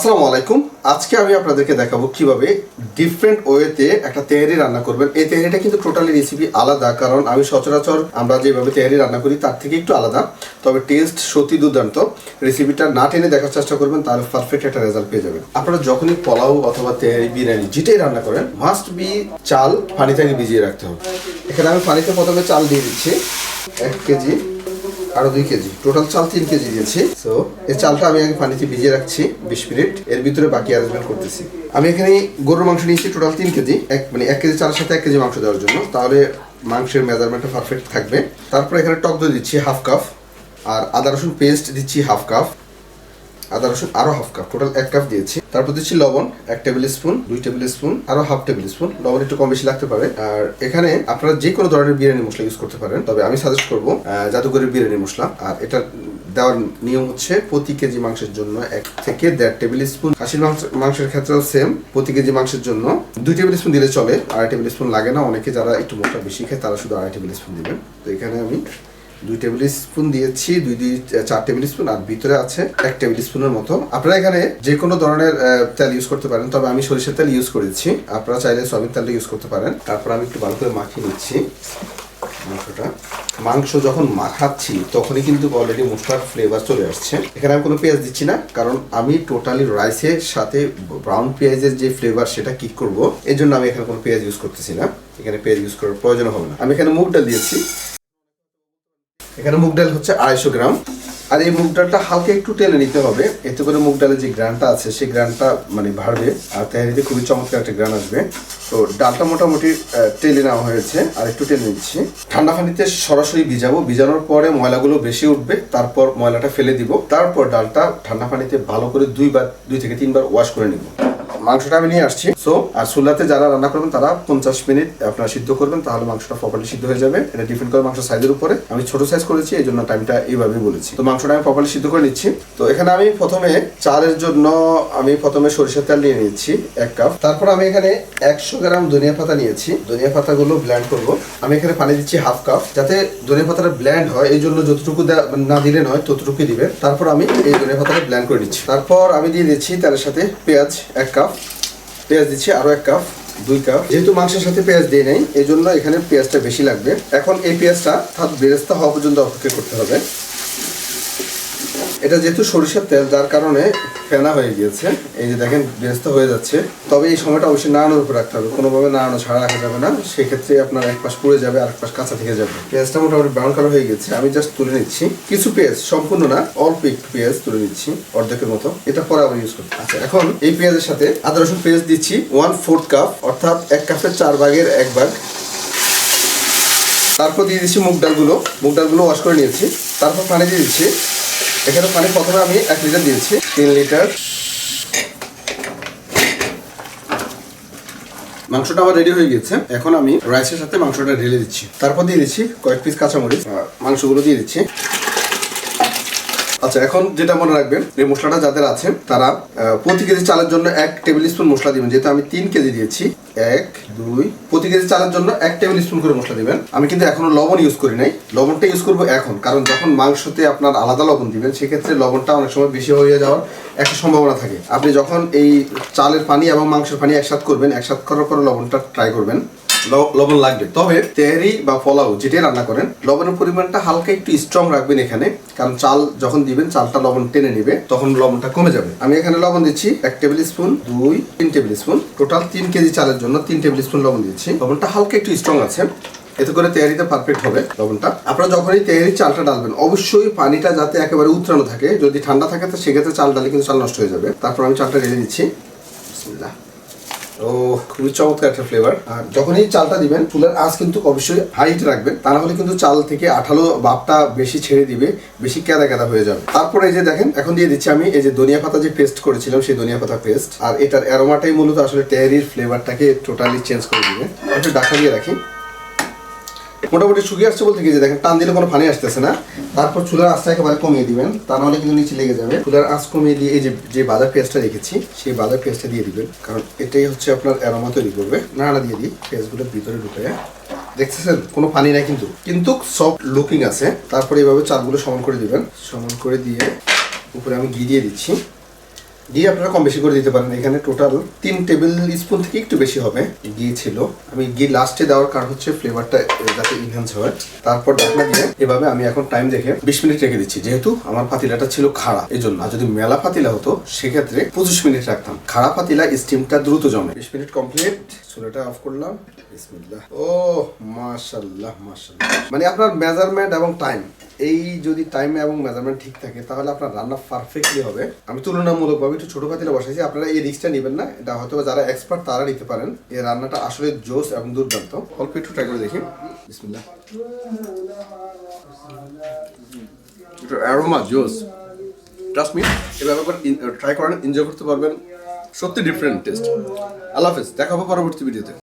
আসসালামু আলাইকুম। আজকে আমি আপনাদেরকে দেখাবো কিভাবে ডিফারেন্ট ওয়েতে একটা তেহারি রান্না করবেন। এই তেহারিটা কিন্তু টোটালি রেসিপি আলাদা, কারণ আমি সচরাচর আমরা যেভাবে তেহারি রান্না করি তার থেকে একটু আলাদা, তবে টেস্ট সত্যি দুর্দান্ত। রেসিপিটা না টেনে দেখার চেষ্টা করবেন, তাহলে পারফেক্ট একটা রেজাল্ট পেয়ে যাবেন। আপনারা যখনই পোলাও অথবা তেহারি, বিরিয়ানি যেটাই রান্না করেন, মাস্ট বি চাল পানিতে আগে ভিজিয়ে রাখতে হবে। এখানে আমি পানিতে প্রথমে চাল দিয়ে দিচ্ছি 1 কেজি, আরো 2 কেজি, টোটাল চাল 3 কেজি দিয়েছি। সো এই চালটা আমি আগে পানিতে ভিজিয়ে রাখছি 20 মিনিট, এর ভিতরে বাকি অ্যারেঞ্জমেন্ট করতেছি। আমি এখানে গরুর মাংস নিয়েছি টোটাল 3 কেজি, 1 কেজি চালের সাথে 1 কেজি মাংস দেওয়ার জন্য, তাহলে মাংসের মেজারমেন্টটা পারফেক্ট থাকবে। তারপর এখানে টক দই দিচ্ছি হাফ কাপ, আর আদা রসুন পেস্ট দিচ্ছি হাফ কাপ, আদা রসুন আরো হাফ কাপ, টোটাল 1 কাপ দিয়েছি। তারপর দিচ্ছি লবণ 1 টেবিল স্পুন, 2 টেবিল স্পুন, আরো হাফ টেবিল স্পুন। লবণ একটু কম বেশি লাগতে পারে। আর এখানে আপনারা যে কোনো ধরনের বিরিয়ানি মশলা ইউজ করতে পারেন, তবে আমি সাজেস্ট করবো জাদুঘরের বিরিয়ানি মশলা। আর এটা দেওয়ার নিয়ম হচ্ছে প্রতি কেজি মাংসের জন্য 1 থেকে 1.5 টেবিল স্পুন। খাসির মাংসের ক্ষেত্রেও সেম, প্রতি কেজি মাংসের জন্য 2 টেবিল স্পুন দিলে চলে, 2.5 টেবিল স্পুন লাগে না। অনেকে যারা একটু মশলা বেশি খায় তারা শুধু 2.5 টেবিল স্পুন দিবেন। তো এখানে আমি 2 টেবিল স্পুন দিয়েছি, 4 টেবিল স্পুন, আর ভিতরে আছে 1 টেবিল স্পুনের মতো। আপনারা এখানে যে কোনো ধরনের তেল ইউজ করতে পারেন, তবে আমি সরিষার তেল ইউজ করেছি, আপনারা চাইলে সয়াবিন তেলটা ইউজ করতে পারেন। তারপর আমি একটু ভালো করে মাখিয়ে নিচ্ছি মাংসটা। মাংস যখন মাখাচ্ছি তখনই কিন্তু অলরেডি মশলার ফ্লেভার চলে আসছে। এখানে আমি কোনো পেঁয়াজ দিচ্ছি না, কারণ আমি টোটালি রাইসের সাথে ব্রাউন পেঁয়াজের যে ফ্লেভার সেটা কিক করব, এই জন্য আমি এখানে কোনো পেঁয়াজ ইউজ করতেছি না। এখানে পেঁয়াজ ইউজ করার প্রয়োজন হবে না। আমি এখানে মুগ ডাল দিয়েছি, এখানে মুগ ডাল হচ্ছে 250 গ্রাম। আর এই মুগ ডালটা হালকা একটু টেলে নিতে হবে, এতে করে মুগ ডালের যে গ্রানটা আছে সেই গ্রানটা মানে বাড়বে, আর তেহারিতে খুবই চমৎকার একটা গ্রান আসবে। তো ডালটা মোটামুটি টেলে নেওয়া হয়েছে, আর একটু টেলে নিচ্ছি। ঠান্ডা পানিতে সরাসরি ভিজাবো, ভিজানোর পরে ময়লাগুলো বেশি উঠবে, তারপর ময়লাটা ফেলে দিব। তারপর ডালটা ঠান্ডা পানিতে ভালো করে 2 থেকে 3 বার ওয়াশ করে নিব। মাংসটা আমি নিয়ে আসছি। সো আর চুলাতে যারা রান্না করবেন তারা 50 মিনিট আপনারা সিদ্ধ করবেন, তাহলে মাংসটা প্রপারলি সিদ্ধ হয়ে যাবে। এটা ডিপেন্ড করে মাংস সাইজের উপরে। আমি ছোট সাইজ করেছি, এই জন্য টাইমটা এইভাবেই বলেছি। তো মাংসটা আমি প্রপারলি সিদ্ধ করে নিচ্ছি। তো এখানে আমি প্রথমে চালের জন্য আমি প্রথমে সরিষার তেল নিয়ে নিচ্ছি 1 কাপ। তারপর আমি এখানে 100 গ্রাম ধনিয়া পাতা নিয়েছি, ধনিয়া পাতাগুলো ব্লেন্ড করব। আমি এখানে পানি দিচ্ছি হাফ কাপ, যাতে ধনিয়া পাতাটা ব্লেন্ড হয়, এই জন্য যতটুকু না দিলে নয় ততটুকুই দিবেন। তারপর আমি এই ধনিয়া পাতাটা ব্লেন্ড করে নিচ্ছি। তারপর আমি দিয়ে দিচ্ছি তেলের সাথে পেঁয়াজ 1 কাপ, পেঁয়াজ দিচ্ছি আরো 1 কাপ, 2 কাপ। যেহেতু মাংসের সাথে পেঁয়াজ দিয়ে নেই, এই জন্য এখানে পেঁয়াজটা বেশি লাগবে। এখন এই পেঁয়াজটা বেরেস্তা হওয়া পর্যন্ত অপেক্ষা করতে হবে। এটা যেহেতু সরিষার তেল, যার কারণে ফেনা হয়ে গিয়েছে, এই যে দেখেন বেরেস্তা হয়ে যাচ্ছে। তবে এই সময়টা অবশ্যই নাড়ানোর উপর রাখতে হবে, কোনোভাবে নাড়ানো ছাড়া রাখা যাবে না, সেক্ষেত্রে আপনার এক পাশ পুড়ে যাবে আর এক পাশ কাঁচা থেকে যাবে। পেঁয়াজটা মোটামুটি ব্রাউন কালার হয়ে গেছে, আমি জাস্ট তুলে নিচ্ছি। কিছু পেঁয়াজ, সম্পূর্ণ না, অল্প একটু পেঁয়াজ তুলে নিচ্ছি, অর্ধেকের মতো। এটা পরে আবার ইউজ করতে। আচ্ছা, এখন এই পেঁয়াজের সাথে আদা রসুন পেস্ট দিচ্ছি 1/4 কাপ, অর্থাৎ 1 কাপের 4 ভাগের 1 ভাগ। তারপর দিয়ে দিচ্ছি মুগ ডালগুলো ওয়াশ করে নিয়েছি। তারপর পানি দিয়ে দিচ্ছি। এখানে পানি প্রথমে আমি 1 লিটার দিয়েছি, 3 লিটার। মাংসটা আমার রেডি হয়ে গেছে। এখন আমি রাইসের সাথে মাংসটা ঢেলে দিচ্ছি। তারপর দিয়ে দিচ্ছি কয়েক পিস কাঁচামরিচ, মাংসগুলো দিয়ে দিচ্ছি। আচ্ছা, এখন যেটা মনে রাখবেন, এই মশলাটা যাদের আছে তারা প্রতি কেজি চালের জন্য 1 টেবিল স্পুন মশলা দিবেন। যেহেতু আমি 3 কেজি দিয়েছি, 1, 2, প্রতি কেজি চালের জন্য 1 টেবিল স্পুন করে মশলা দিবেন। আমি কিন্তু এখনো লবণ ইউজ করি নাই, লবণটা ইউজ করবো এখন, কারণ যখন মাংসতে আপনার আলাদা লবণ দিবেন, সেক্ষেত্রে লবণটা অনেক সময় বেশি হয়ে যাওয়ার একটা সম্ভাবনা থাকে। আপনি যখন এই চালের পানি এবং মাংসের পানি একসাথে করবেন, একসাথে করার পরে লবণটা ট্রাই করবেন, লবণ লাগবে। তবে তেহারি বা পোলাও যেটাই রান্না করেন, লবণের পরিমাণটা হালকা একটু স্ট্রং রাখবেন এখানে, কারণ চাল যখন দিবেন চালটা লবণ টেনে নিবে, তখন লবণটা কমে যাবে। আমি এখানে লবণ দিচ্ছি 1 table spoon, 2, 3 table spoon, total 3 KG চালের জন্য 3 টেবিল স্পুন লবণ দিচ্ছি। লবণটা হালকা একটু স্ট্রং আছে, এতে করে তেহারিটা পারফেক্ট হবে। লবণটা আপনারা যখনই তেহারি চালটা ডালবেন, অবশ্যই পানিটা যাতে একেবারে উতরানো থাকে। যদি ঠান্ডা থাকে তো সেক্ষেত্রে চাল ডালে কিন্তু চাল নষ্ট হয়ে যাবে। তারপর আমি চালটা ঢেলে দিচ্ছি। বিসমিল্লাহ। ও, খুবই চমৎকার একটা ফ্লেভার। আর যখনই চালটা দিবেন, চুলার আঁচ কিন্তু অবশ্যই হাইট রাখবেন, তা না হলে কিন্তু চাল থেকে আঠালো ভাবটা বেশি ছেড়ে দিবে, বেশি কেদা কেদা হয়ে যাবে। তারপরে এই যে দেখেন, এখন দিয়ে দিচ্ছি আমি এই যে ধনিয়া পাতা যে পেস্ট করেছিলাম, সেই ধনিয়া পাতা পেস্ট। আর এটার অ্যারোমাটাই মূলত আসলে তেহারির ফ্লেভারটাকে টোটালি চেঞ্জ করে দিবে। একটু ঢাকা দিয়ে রাখি। মোটামুটি শুকিয়ে আসছে বলতে কি, যে দেখেন টান দিলে কোনো পানি আসতেছে না। তারপর চুলার আঁচটা একেবারে কমিয়ে দিবেন, তা নাহলে কিন্তু নিচে লেগে যাবে। চুলার আঁচ কমিয়ে দিয়ে এই যে বাদার পেস্টটা রেখেছি, সেই বাদার পেস্টটা দিয়ে দিবেন, কারণ এটাই হচ্ছে আপনার অ্যারোমা তৈরি করবে। নাড়া দিয়ে দিই, পেস্টগুলো ভিতরে ঢুকে। দেখতেছেন কোনো পানি নাই, কিন্তু সফট লুকিং আছে। তারপরে এইভাবে চালগুলো সমান করে দিবেন, সমান করে দিয়ে উপরে আমি ঘি দিয়ে দিচ্ছি। ঘি আপনারা কম বেশি করে দিতে পারেন। এখানে টোটাল 3 টেবিল স্পুন থেকে একটু বেশি হবে ঘি ছিল। আমি ঘি লাস্টে দেওয়ার কারণ হচ্ছে ফ্লেভারটা যাতে ইনহ্যান্স হয়। তারপর ঢাকনা দিয়ে এভাবে আমি এখন টাইম দেখে 20 মিনিট রেখে দিচ্ছি, যেহেতু আমার পাতিলাটা ছিল খাড়া এই জন্য। আর যদি মেলা পাতিলা হতো সেক্ষেত্রে 25 মিনিট রাখতাম। খাড়া পাতিলা স্টিমটা দ্রুত জমে। 20 মিনিট কমপ্লিট, চুলাটা অফ করলাম। বিসমিল্লাহ। ও মাশাআল্লাহ মাশাআল্লাহ। মানে আপনার মেজারমেন্ট এবং টাইম, এই যদি টাইম এবং মেজারমেন্ট ঠিক থাকে তাহলে আপনার রান্না পারফেক্টলি হবে। আমি তুলনামূলকভাবে একটু ছোট পাতিলে বসাইছি, আপনারা এই রিস্কটা নেবেন না, এটা হয়তো যারা এক্সপার্ট তারা নিতে পারেন। এই রান্নাটা আসলে জোস এবং দুর্দান্ত। অল্প একটু ট্রাই করে দেখি। বিসমিল্লাহ। এটা অ্যারোমা জোস, ট্রাস্ট মি, এভাবে করে ট্রাই করেন, এনজয় করতে পারবেন। সত্যি ডিফারেন্ট টেস্ট। আল্লাহ হাফেজ, দেখা হবে পরবর্তী ভিডিওতে।